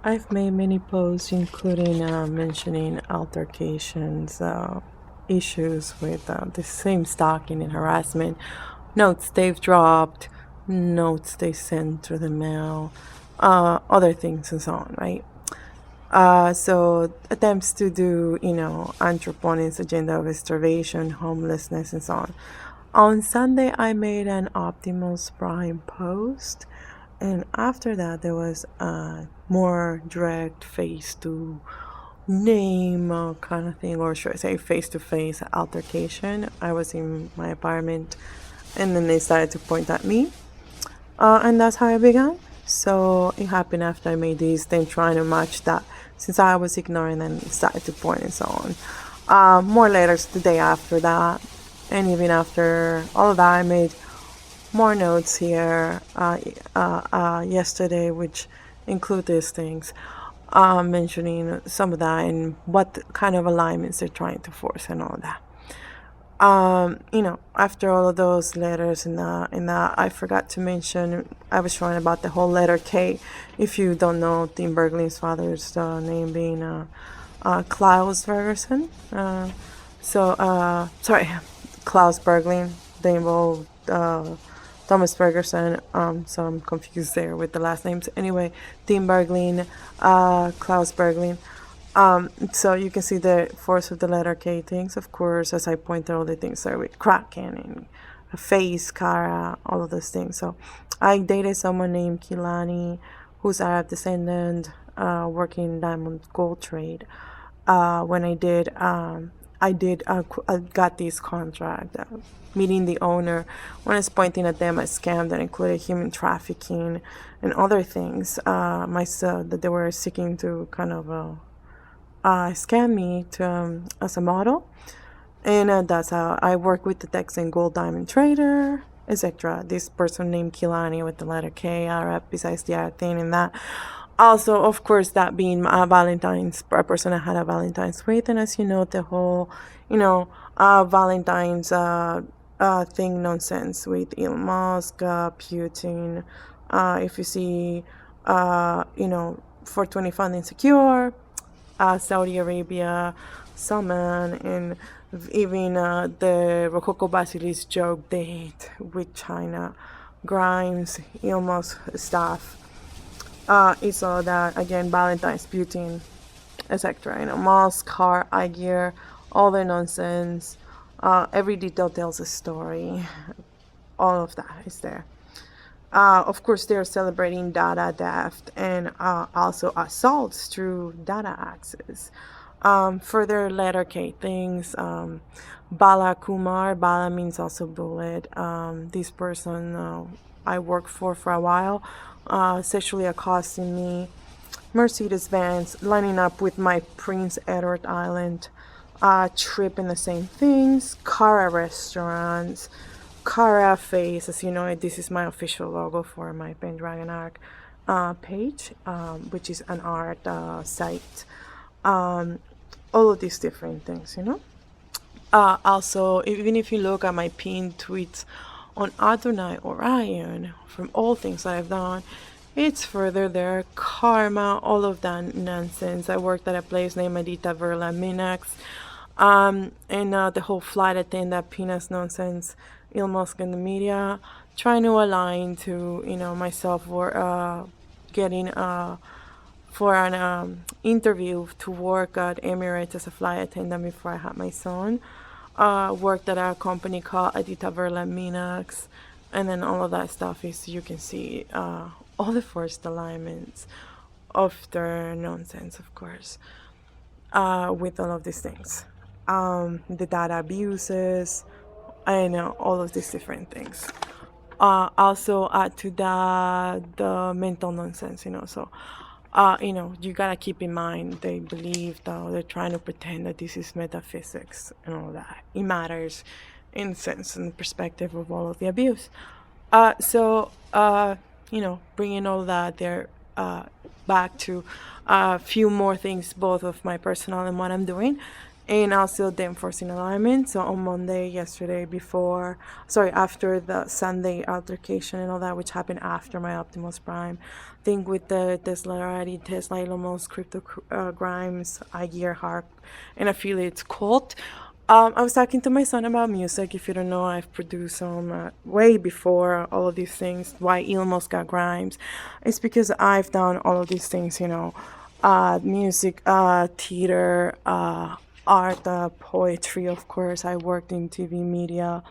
I've made many posts, including mentioning altercations, issues with the same stalking and harassment, notes they've dropped, notes they sent through the mail, other things and so on, right? So attempts to do, anthroponics agenda of starvation, homelessness, and so on. On Sunday, I made an Optimus Prime post, and after that, there was a more direct face to name kind of thing, or should I say face to face altercation. I was in my apartment, and then they started to point at me, and that's how I began. So it happened after I made these, then trying to match that since I was ignoring them, started to point and so on. More letters the day after that, and even after all of that, I made more notes here yesterday, which include these things, mentioning some of that and what kind of alignments they're trying to force and all that. After all of those letters and I forgot to mention, I was showing about the whole letter K. If you don't know, Tim Bergling's father's name being Klaus Bergerson. Sorry, Klaus Bergling. They involved Thomas Bergerson. So I'm confused there with the last names. Anyway, Tim Bergling, Klaus Bergling. So you can see the force of the letter K things, of course, as I point out all the things there with Kraken and a face, Kara, all of those things. So I dated someone named Kilani, who's Arab descendant, working in diamond gold trade. When I got this contract, meeting the owner, when I was pointing at them a scam that included human trafficking and other things, that they were seeking to kind of scam me as a model, and that's how I work with the Texan gold diamond trader, etc. This person named Kilani with the letter K, Arab, besides the Arab thing and that. Also, of course, that being a person I had a Valentine's with, and as you know, the whole, Valentine's thing nonsense with Elon Musk, Putin. If you see, 420 Fund Insecure, Saudi Arabia, Salman, and even the Rococo Basilis joke date with China, Grimes, Elon Musk stuff. It's all that, again, Valentine's, Putin, etc. Musk, car, gear, all the nonsense. Every detail tells a story. All of that is there. Of course, they're celebrating data theft and also assaults through data access. Further letter K things. Bala Kumar. Bala means also bullet. This person I worked for a while, sexually accosting me. Mercedes-Benz, lining up with my Prince Edward Island trip in the same things. Cara restaurants. Cara face, as you know, this is my official logo for my Pendragon Arc page, which is an art site. All of these different things, Also, even if you look at my pinned tweets on Adonai Orion, from all things that I've done, it's further there. Karma, all of that nonsense. I worked at a place named Edita Verla Minax, and the whole flight attendant peanuts nonsense. Elon Musk and the media, trying to align to, myself for getting for an interview to work at Emirates as a flight attendant before I had my son. Worked at a company called Edita Verla Minax, and then all of that stuff is, you can see all the forced alignments of their nonsense, of course, with all of these things. The data abuses, I know all of these different things. Also add to that the mental nonsense, So, you gotta keep in mind they believe that they're trying to pretend that this is metaphysics and all that. It matters in sense and perspective of all of the abuse. Bringing all that there back to a few more things, both of my personal and what I'm doing. and also the enforcing alignment. So on Monday, yesterday, after the Sunday altercation and all that, which happened after my Optimus Prime thing with the Tesla, Elon Musk, crypto Grimes, Gearhawk, and affiliates cult. I was talking to my son about music. If you don't know, I've produced some way before all of these things. Why Elon Musk got Grimes? It's because I've done all of these things, music, theater, art, poetry, of course. I worked in TV media,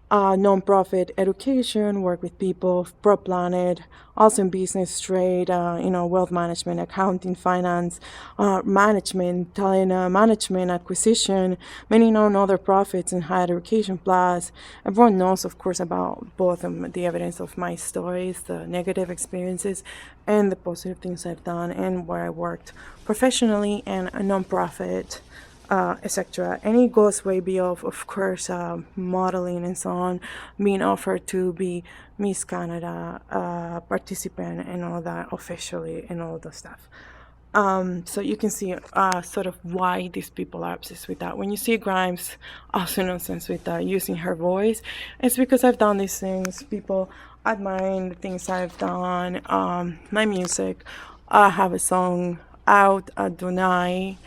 nonprofit education, work with people, pro planet, also in business, trade, wealth management, accounting, finance, management, talent management, acquisition, many known other profits in higher education. Plus, everyone knows, of course, about both the evidence of my stories, the negative experiences, and the positive things I've done, and where I worked professionally and a nonprofit, etc. And it goes way beyond, of course, modeling and so on, being offered to be Miss Canada participant and all that officially and all the stuff. So you can see sort of why these people are obsessed with that. When you see Grimes, also nonsense with using her voice, it's because I've done these things. People admire the things I've done, my music. I have a song out, Adonai.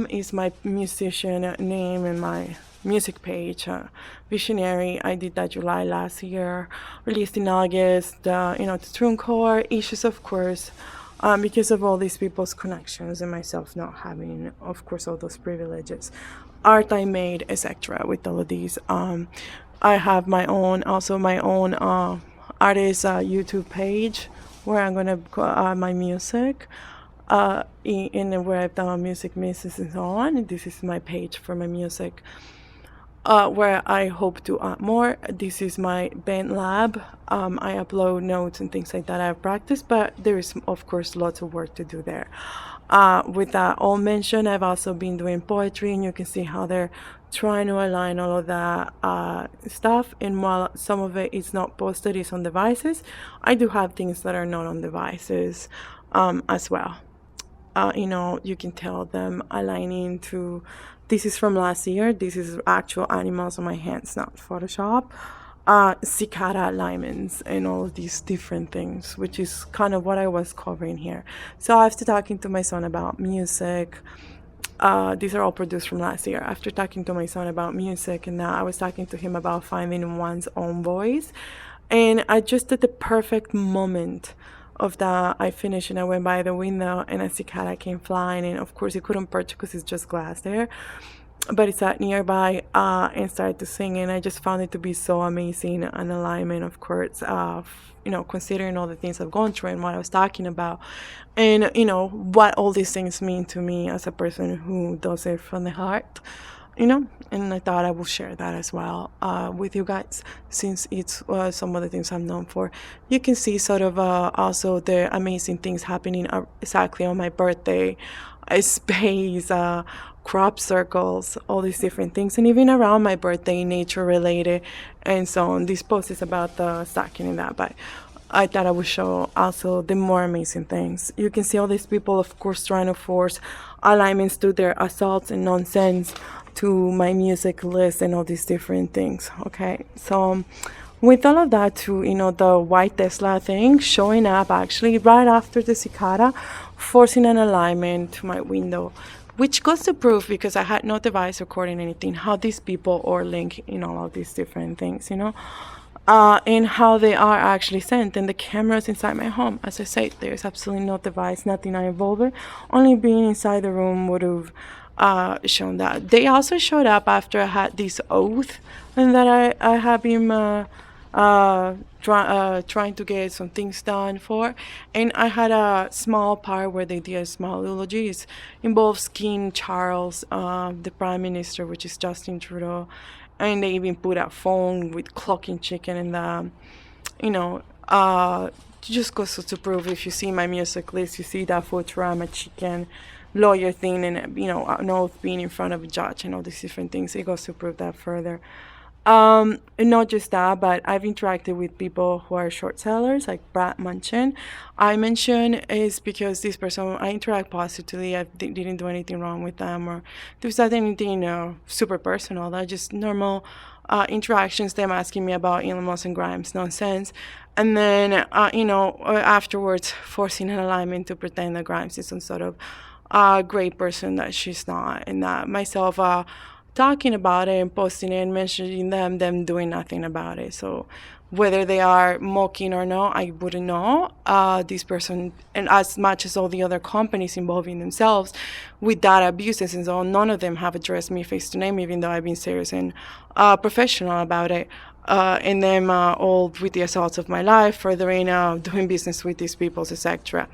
Is my musician name in my music page. Visionary, I did that July last year. Released in August. The True Core issues, of course, because of all these people's connections and myself not having, of course, all those privileges. Art I made, etc. With all of these. I have my own artist YouTube page where I'm gonna put my music. In where I've done music mixes and so on. This is my page for my music, where I hope to add more. This is my band lab. I upload notes and things like that I've practiced, but there is, of course, lots of work to do there. With that all mentioned, I've also been doing poetry, and you can see how they're trying to align all of that stuff. And while some of it is not posted, it's on devices, I do have things that are not on devices as well. You can tell them aligning to, this is from last year, this is actual animals on my hands, not Photoshop. Cicada alignments and all of these different things, which is kind of what I was covering here. So after talking to my son about music, these are all produced from last year. After talking to my son about music, and now I was talking to him about finding one's own voice. And I just at the perfect moment of that, I finished and I went by the window and a cicada came flying, and of course you couldn't perch because it's just glass there, but it sat nearby and started to sing, and I just found it to be so amazing, an alignment, of course, considering all the things I've gone through and what I was talking about, and what all these things mean to me as a person who does it from the heart. And I thought I will share that as well with you guys, since it's some of the things I'm known for. You can see sort of also the amazing things happening exactly on my birthday, space, crop circles, all these different things, and even around my birthday, nature related, and so on. This post is about the stacking and that, but I thought I would show also the more amazing things. You can see all these people, of course, trying to force alignments to their assaults and nonsense to my music list and all these different things. Okay, so with all of that too, the white Tesla thing showing up actually right after the cicada, forcing an alignment to my window, which goes to prove, because I had no device recording anything, how these people are linked in all of these different things, and how they are actually sent. And the cameras inside my home, as I said, there's absolutely no device, nothing I involved in. Only being inside the room would have shown that. They also showed up after I had this oath, and that I have been trying to get some things done for. And I had a small part where they did a small eulogy. It involves King Charles, the Prime Minister, which is Justin Trudeau. And they even put a phone with clocking chicken in the, just goes to prove, if you see my music list, you see that Futurama chicken lawyer thing, and an oath being in front of a judge and all these different things. It goes to prove that further. Not just that, but I've interacted with people who are short sellers, like Brad mentioned. I mentioned is because this person, I interact positively. I didn't do anything wrong with them, or there's not anything, super personal. They're just normal interactions. Them asking me about Elon Musk and Grimes nonsense, and then afterwards forcing an alignment to pretend that Grimes is some sort of great person that she's not, and that myself talking about it and posting it and mentioning them doing nothing about it. So whether they are mocking or not, I wouldn't know. This person, and as much as all the other companies involving themselves with data abuses and so on, none of them have addressed me face to name, even though I've been serious and professional about it. And them all with the assaults of my life, furthering doing business with these people, etc.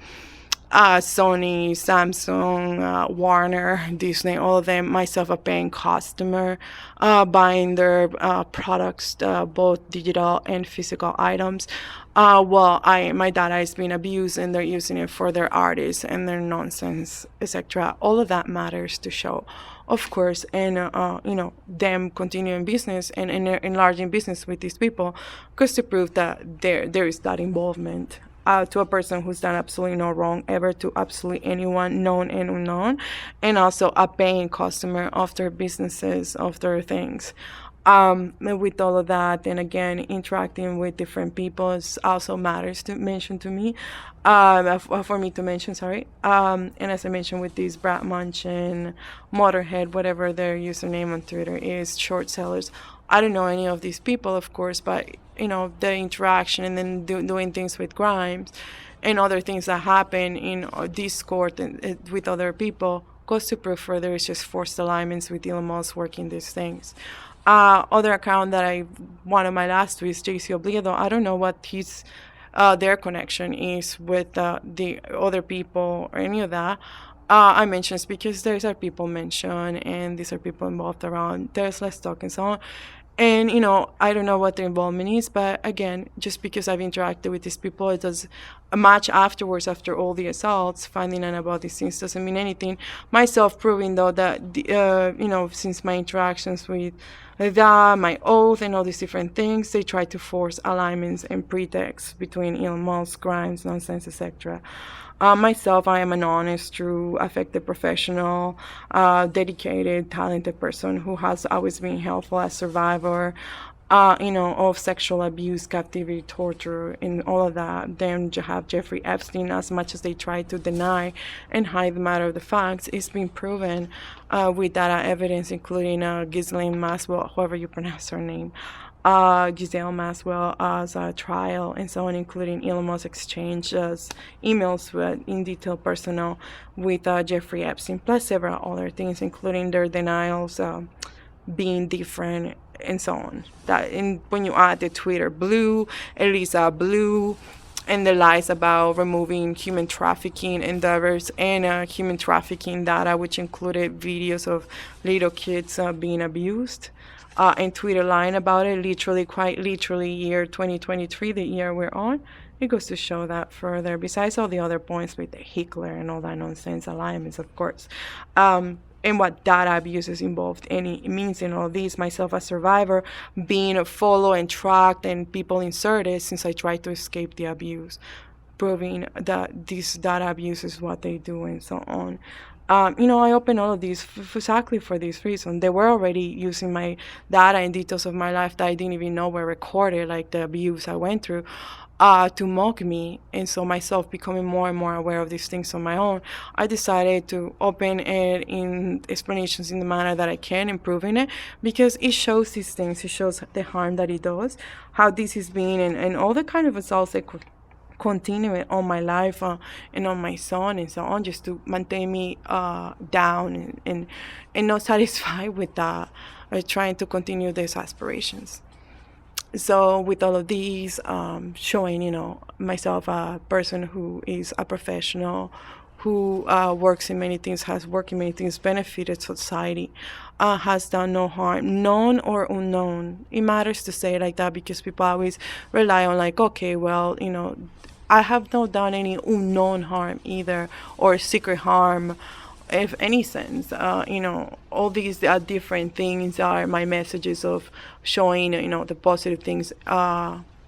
Sony, Samsung, Warner, Disney, all of them, myself a paying customer, buying their products, both digital and physical items. My data is being abused and they're using it for their artists and their nonsense, etc. All of that matters to show, of course, and them continuing business and enlarging business with these people, because to prove that there is that involvement. To a person who's done absolutely no wrong ever to absolutely anyone, known and unknown, and also a paying customer of their businesses, of their things. With all of that, and again, interacting with different people also matters to mention to me, for me to mention, sorry. And as I mentioned with these Brad Munchin, Motorhead, whatever their username on Twitter is, short sellers. I don't know any of these people, of course, but the interaction and then doing things with Grimes and other things that happen in Discord and with other people goes to prove further it's just forced alignments with Elon Musk working these things. Other account that one of my last tweets, JC Obligado, I don't know what their connection is with the other people or any of that. I mentioned it's because these are people mentioned and these are people involved around. There's less talk and so on. And, I don't know what their involvement is, but again, just because I've interacted with these people, it does a match afterwards, after all the assaults, finding out about these things doesn't mean anything. Myself proving, though, that, since my interactions with that, my oath, and all these different things, they try to force alignments and pretexts between Elon Musk, Grimes, nonsense, etc. Myself, I am an honest, true, affected professional, dedicated, talented person who has always been helpful as survivor, of sexual abuse, captivity, torture, and all of that. Then you have Jeffrey Epstein, as much as they try to deny and hide the matter of the facts, it's been proven with data evidence, including Ghislaine Maxwell, however you pronounce her name, Giselle Maxwell as a trial, and so on, including Elon Musk exchanges emails in detail personal with Jeffrey Epstein, plus several other things, including their denials being different and so on. When you add the Twitter blue, Elisa blue, and the lies about removing human trafficking endeavors and human trafficking data, which included videos of little kids being abused. And Twitter lying about it, quite literally, year 2023, the year we're on. It goes to show that further, besides all the other points with the Hitler and all that nonsense, alignments, of course, and what data abuse is involved. And it means in all these, myself as survivor, being followed and tracked and people inserted since I tried to escape the abuse, proving that this data abuse is what they do and so on. I open all of these exactly for this reason. They were already using my data and details of my life that I didn't even know were recorded, like the abuse I went through, to mock me. And so myself becoming more and more aware of these things on my own, I decided to open it in explanations in the manner that I can, improving it, because it shows these things. It shows the harm that it does, how this is being, and all the kind of assaults that could continue it on my life and on my son and so on, just to maintain me down and not satisfied with trying to continue these aspirations. So with all of these, showing, myself a person who is a professional, who works in many things, has worked in many things, benefited society, has done no harm, known or unknown. It matters to say it like that because people always rely on like, okay, well, I have not done any unknown harm either, or secret harm, if any sense. All these different things are my messages of showing, the positive things,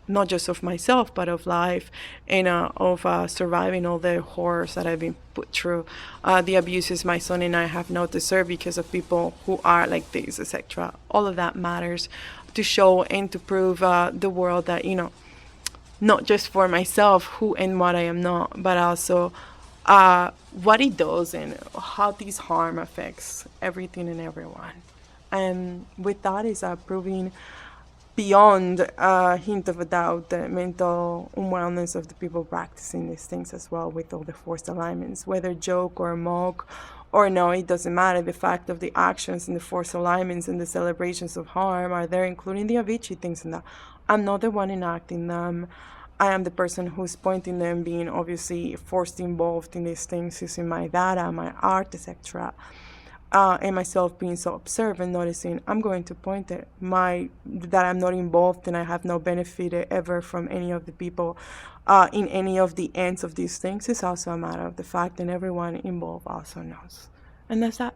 not just of myself, but of life, and of surviving all the horrors that I've been put through, the abuses my son and I have not deserved because of people who are like this, etc. All of that matters to show and to prove the world that, not just for myself, who and what I am not, but also what it does and how this harm affects everything and everyone. And with that is proving beyond a hint of a doubt the mental unwellness of the people practicing these things as well, with all the forced alignments, whether joke or mock or no, it doesn't matter. The fact of the actions and the forced alignments and the celebrations of harm are there, including the Avicii things and that. I'm not the one enacting them. I am the person who's pointing them, being obviously forced involved in these things, using my data, my art, etc. And myself being so observant, noticing I'm going to point it that I'm not involved and I have no benefit ever from any of the people in any of the ends of these things is also a matter of the fact that everyone involved also knows. And that's that.